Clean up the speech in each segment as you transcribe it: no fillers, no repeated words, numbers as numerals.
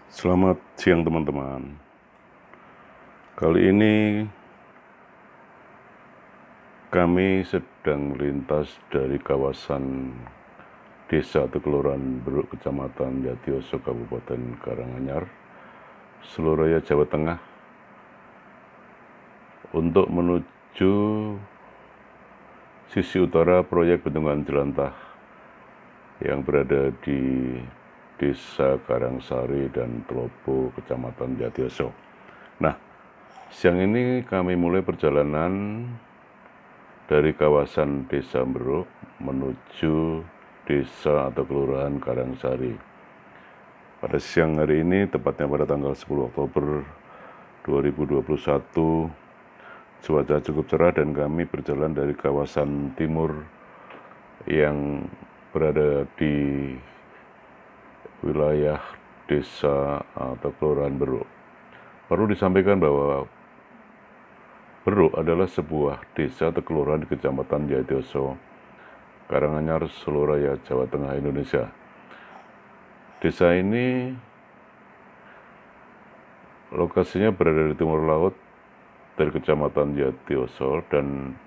Selamat siang teman-teman. Kali ini kami sedang melintas dari kawasan desa atau kelurahan Beruk, Kecamatan Jatioso, Kabupaten Karanganyar, Seluraya, Jawa Tengah, untuk menuju sisi utara proyek bendungan Jelantah yang berada di Desa Karangsari dan Tlopo, Kecamatan Jatioso. Nah, siang ini kami mulai perjalanan dari kawasan Desa Beruk menuju desa atau kelurahan Karangsari. Pada siang hari ini, tepatnya pada tanggal 10 Oktober 2021, cuaca cukup cerah dan kami berjalan dari kawasan timur yang berada di wilayah desa atau kelurahan Beruk. Perlu disampaikan bahwa Beruk adalah sebuah desa atau kelurahan di Kecamatan Jatioso, Karanganyar, Seluraya, Jawa Tengah, Indonesia. Desa ini lokasinya berada di timur laut dari Kecamatan Jatioso dan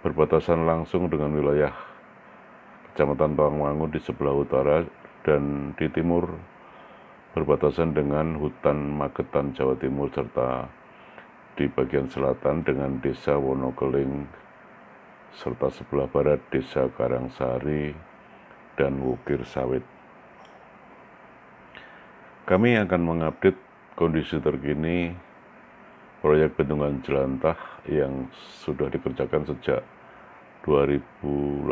berbatasan langsung dengan wilayah Kecamatan Tawangmangu di sebelah utara, dan di timur berbatasan dengan hutan Magetan, Jawa Timur, serta di bagian selatan dengan Desa Wonokeling, serta sebelah barat Desa Karangsari dan Wukir Sawit. Kami akan mengupdate kondisi terkini proyek bendungan Jelantah yang sudah dikerjakan sejak 2018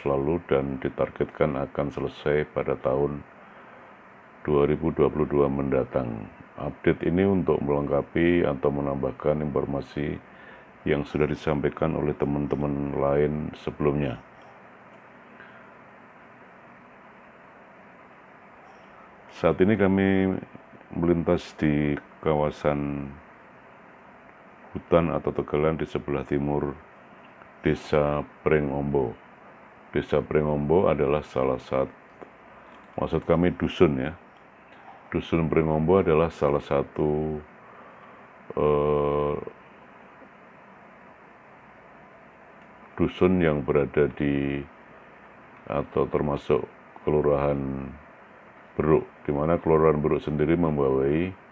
lalu dan ditargetkan akan selesai pada tahun 2022 mendatang. Update ini untuk melengkapi atau menambahkan informasi yang sudah disampaikan oleh teman-teman lain sebelumnya. Saat ini kami melintas di kawasan hutan atau tegalan di sebelah timur Desa Prengombo. Desa Prengombo adalah salah satu, maksud kami dusun ya. Dusun Prengombo adalah salah satu dusun yang berada di atau termasuk kelurahan Beruk, di mana kelurahan Beruk sendiri membawai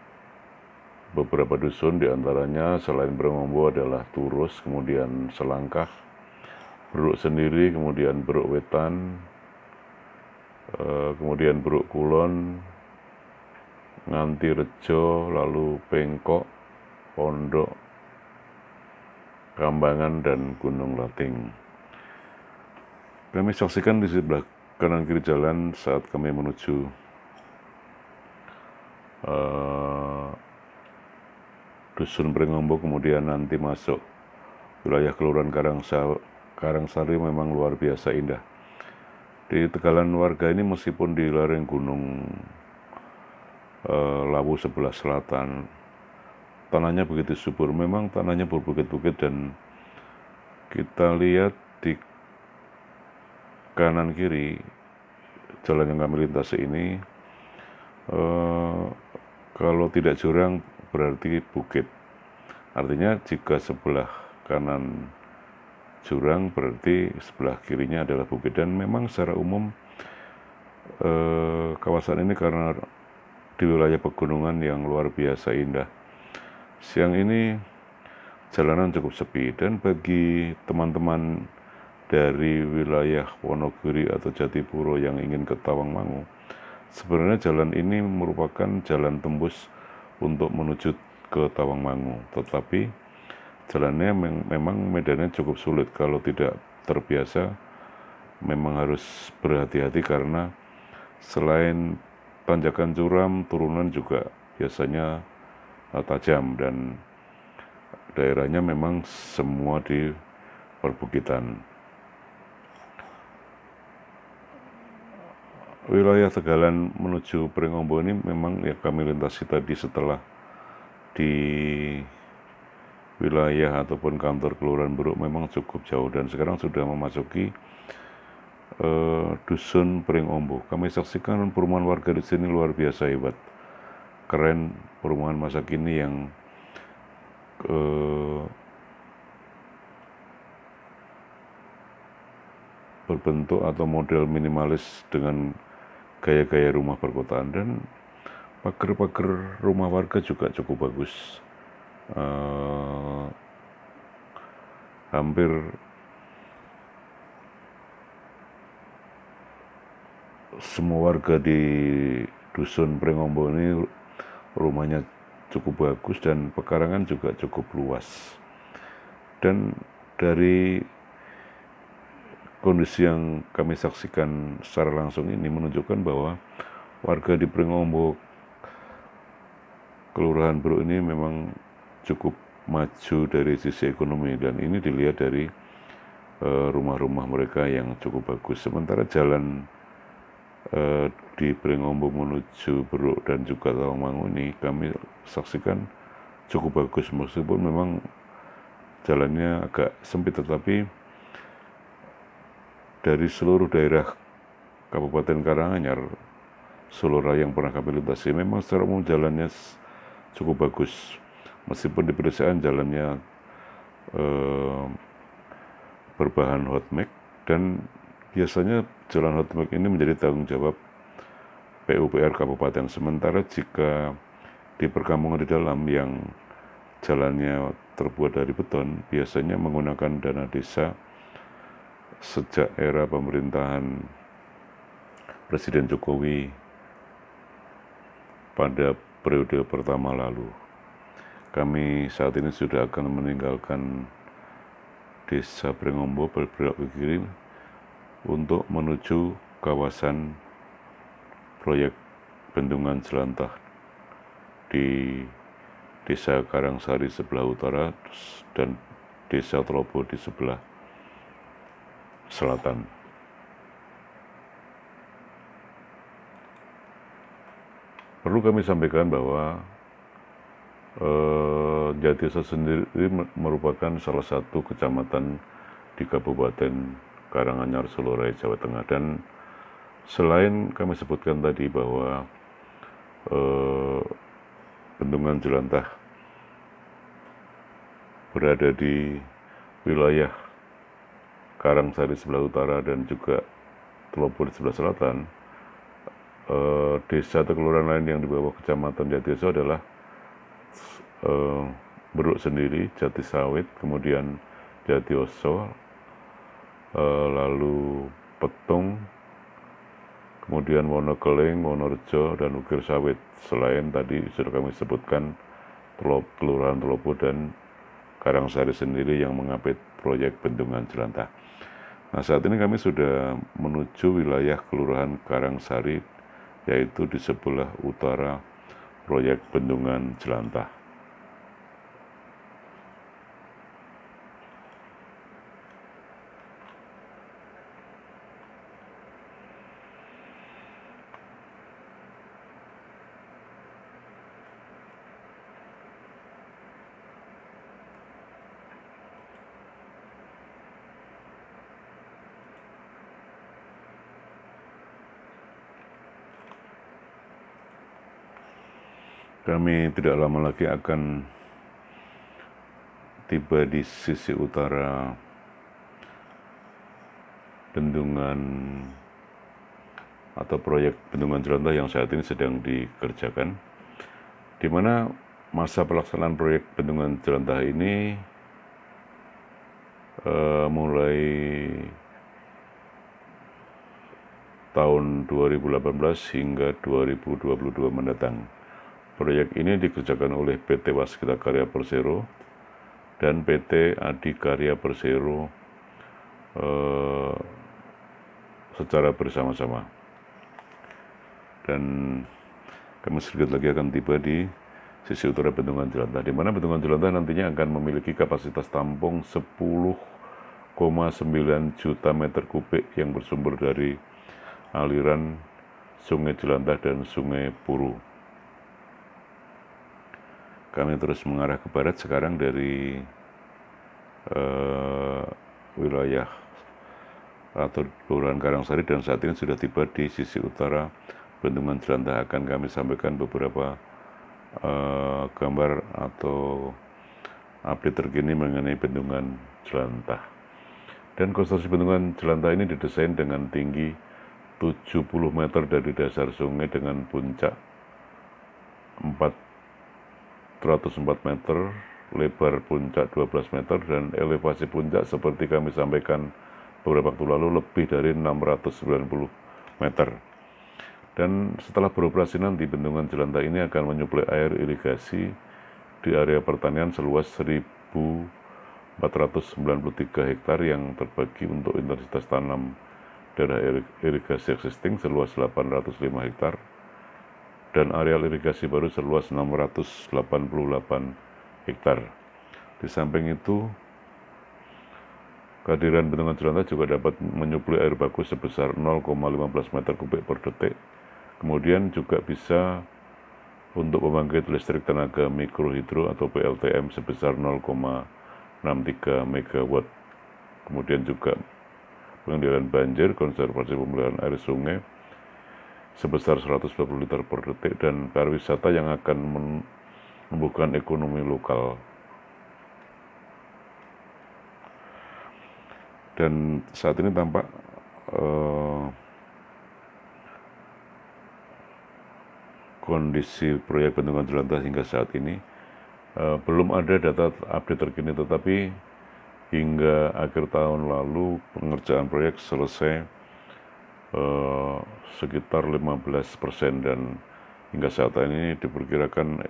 beberapa dusun, diantaranya selain Prengombo adalah Turus, kemudian Selangkah, Beruk sendiri, kemudian Beruk Wetan, kemudian Beruk Kulon, Nganti Rejo, lalu Pengkok, Pondok, Kambangan, dan Gunung Lating. Kami saksikan di sebelah kanan kiri jalan saat kami menuju Dusun Prengombo, kemudian nanti masuk wilayah kelurahan Karangsari, memang luar biasa indah. Di tegalan warga ini meskipun di lereng gunung Lawu sebelah selatan, tanahnya begitu subur, memang tanahnya berbukit-bukit, dan kita lihat di kanan kiri jalan yang kami lintasi ini, kalau tidak jurang berarti bukit. Artinya jika sebelah kanan jurang berarti sebelah kirinya adalah bukit. Dan memang secara umum kawasan ini karena di wilayah pegunungan yang luar biasa indah. Siang ini jalanan cukup sepi, dan bagi teman-teman dari wilayah Wonogiri atau Jatipuro yang ingin ke Tawangmangu, sebenarnya jalan ini merupakan jalan tembus untuk menuju ke Tawangmangu, tetapi jalannya memang medannya cukup sulit. Kalau tidak terbiasa memang harus berhati-hati, karena selain tanjakan curam, turunan juga biasanya tajam, dan daerahnya memang semua di perbukitan. Wilayah tegalan menuju Prengombo ini memang ya kami lintasi tadi setelah di wilayah ataupun kantor kelurahan Beruk memang cukup jauh, dan sekarang sudah memasuki dusun Prengombo. Kami saksikan perumahan warga di sini luar biasa hebat. keren, perumahan masa kini yang berbentuk atau model minimalis dengan gaya-gaya rumah perkotaan, dan pagar-pagar rumah warga juga cukup bagus. Hampir semua warga di dusun Pringombo ini rumahnya cukup bagus dan pekarangan juga cukup luas. Dan dari kondisi yang kami saksikan secara langsung ini menunjukkan bahwa warga di Pringombo, Kelurahan Beruk ini memang cukup maju dari sisi ekonomi, dan ini dilihat dari rumah-rumah mereka yang cukup bagus. Sementara jalan di Pringombo menuju Beruk dan juga Tawangmangu ini kami saksikan cukup bagus, meskipun memang jalannya agak sempit, tetapi dari seluruh daerah Kabupaten Karanganyar, Solo Raya yang pernah kami lintasi, memang secara umum jalannya cukup bagus, meskipun di pedesaan jalannya berbahan hot mix, dan biasanya jalan hot mix ini menjadi tanggung jawab PUPR Kabupaten. Sementara jika di perkampungan di dalam yang jalannya terbuat dari beton, biasanya menggunakan dana desa sejak era pemerintahan Presiden Jokowi pada periode pertama lalu. Kami saat ini sudah akan meninggalkan Desa Pringombo berbelok ke kiri untuk menuju kawasan proyek bendungan Jelantah di Desa Karangsari sebelah utara dan Desa Telopo di sebelah selatan. Perlu kami sampaikan bahwa Jatiasa sendiri merupakan salah satu kecamatan di Kabupaten Karanganyar, Solo Raya, Jawa Tengah. Dan selain kami sebutkan tadi bahwa bendungan Jelantah berada di wilayah Karangsari sebelah utara dan juga Telopo di sebelah selatan, desa atau kelurahan lain yang di bawah kecamatan Jatiasa adalah Beruk sendiri, Jatisawit, kemudian Jatioso, lalu Petung, kemudian Wonokeling, Wonorejo, dan Ukir Sawit. Selain tadi sudah kami sebutkan Kelurahan Telopo dan Karangsari sendiri yang mengapit proyek bendungan Jelantah. Nah, saat ini kami sudah menuju wilayah Kelurahan Karangsari, yaitu di sebelah utara proyek bendungan Jelantah. Kami tidak lama lagi akan tiba di sisi utara bendungan atau proyek bendungan Jelantah yang saat ini sedang dikerjakan, di mana masa pelaksanaan proyek bendungan Jelantah ini mulai tahun 2018 hingga 2022 mendatang. Proyek ini dikerjakan oleh PT Waskita Karya Persero dan PT Adikarya Persero secara bersama-sama. Dan kami sedikit lagi akan tiba di sisi utara bendungan Jelantah, di mana bendungan Jelantah nantinya akan memiliki kapasitas tampung 10,9 juta meter kubik yang bersumber dari aliran Sungai Jelantah dan Sungai Puru. Kami terus mengarah ke barat sekarang dari wilayah atau Kelurahan Karangsari, dan saat ini sudah tiba di sisi utara bendungan Jelantah. Akan kami sampaikan beberapa gambar atau update terkini mengenai bendungan Jelantah. Dan konstruksi bendungan Jelantah ini didesain dengan tinggi 70 meter dari dasar sungai dengan puncak 404 meter, lebar puncak 12 meter, dan elevasi puncak seperti kami sampaikan beberapa waktu lalu lebih dari 690 meter. Dan setelah beroperasi nanti, bendungan Jelantah ini akan menyuplai air irigasi di area pertanian seluas 1.493 hektar yang terbagi untuk intensitas tanam daerah irigasi existing seluas 805 hektar dan areal irigasi baru seluas 688 hektar. Di samping itu, kehadiran bendungan Jelantah juga dapat menyuplai air baku sebesar 0,15 meter kubik per detik. Kemudian juga bisa untuk pembangkit listrik tenaga mikrohidro atau PLTM sebesar 0,63 MW. Kemudian juga pengendalian banjir, konservasi pemeliharaan air sungai sebesar 120 liter per detik, dan pariwisata yang akan menumbuhkan ekonomi lokal. Dan saat ini tampak kondisi proyek bendungan Jelantah hingga saat ini belum ada data update terkini, tetapi hingga akhir tahun lalu pengerjaan proyek selesai sekitar 15%, dan hingga saat ini diperkirakan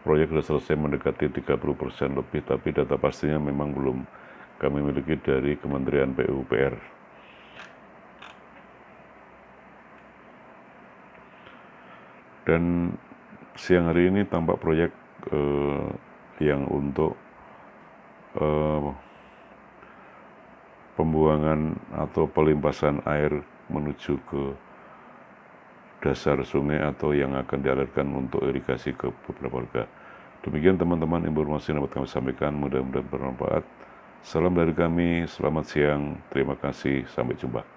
proyek sudah selesai mendekati 30% lebih, tapi data pastinya memang belum kami miliki dari Kementerian PUPR. Dan siang hari ini tampak proyek yang untuk pembuangan atau pelimpasan air menuju ke dasar sungai atau yang akan dialirkan untuk irigasi ke beberapa warga. Demikian teman-teman informasi yang dapat kami sampaikan, mudah-mudahan bermanfaat. Salam dari kami, selamat siang, terima kasih, sampai jumpa.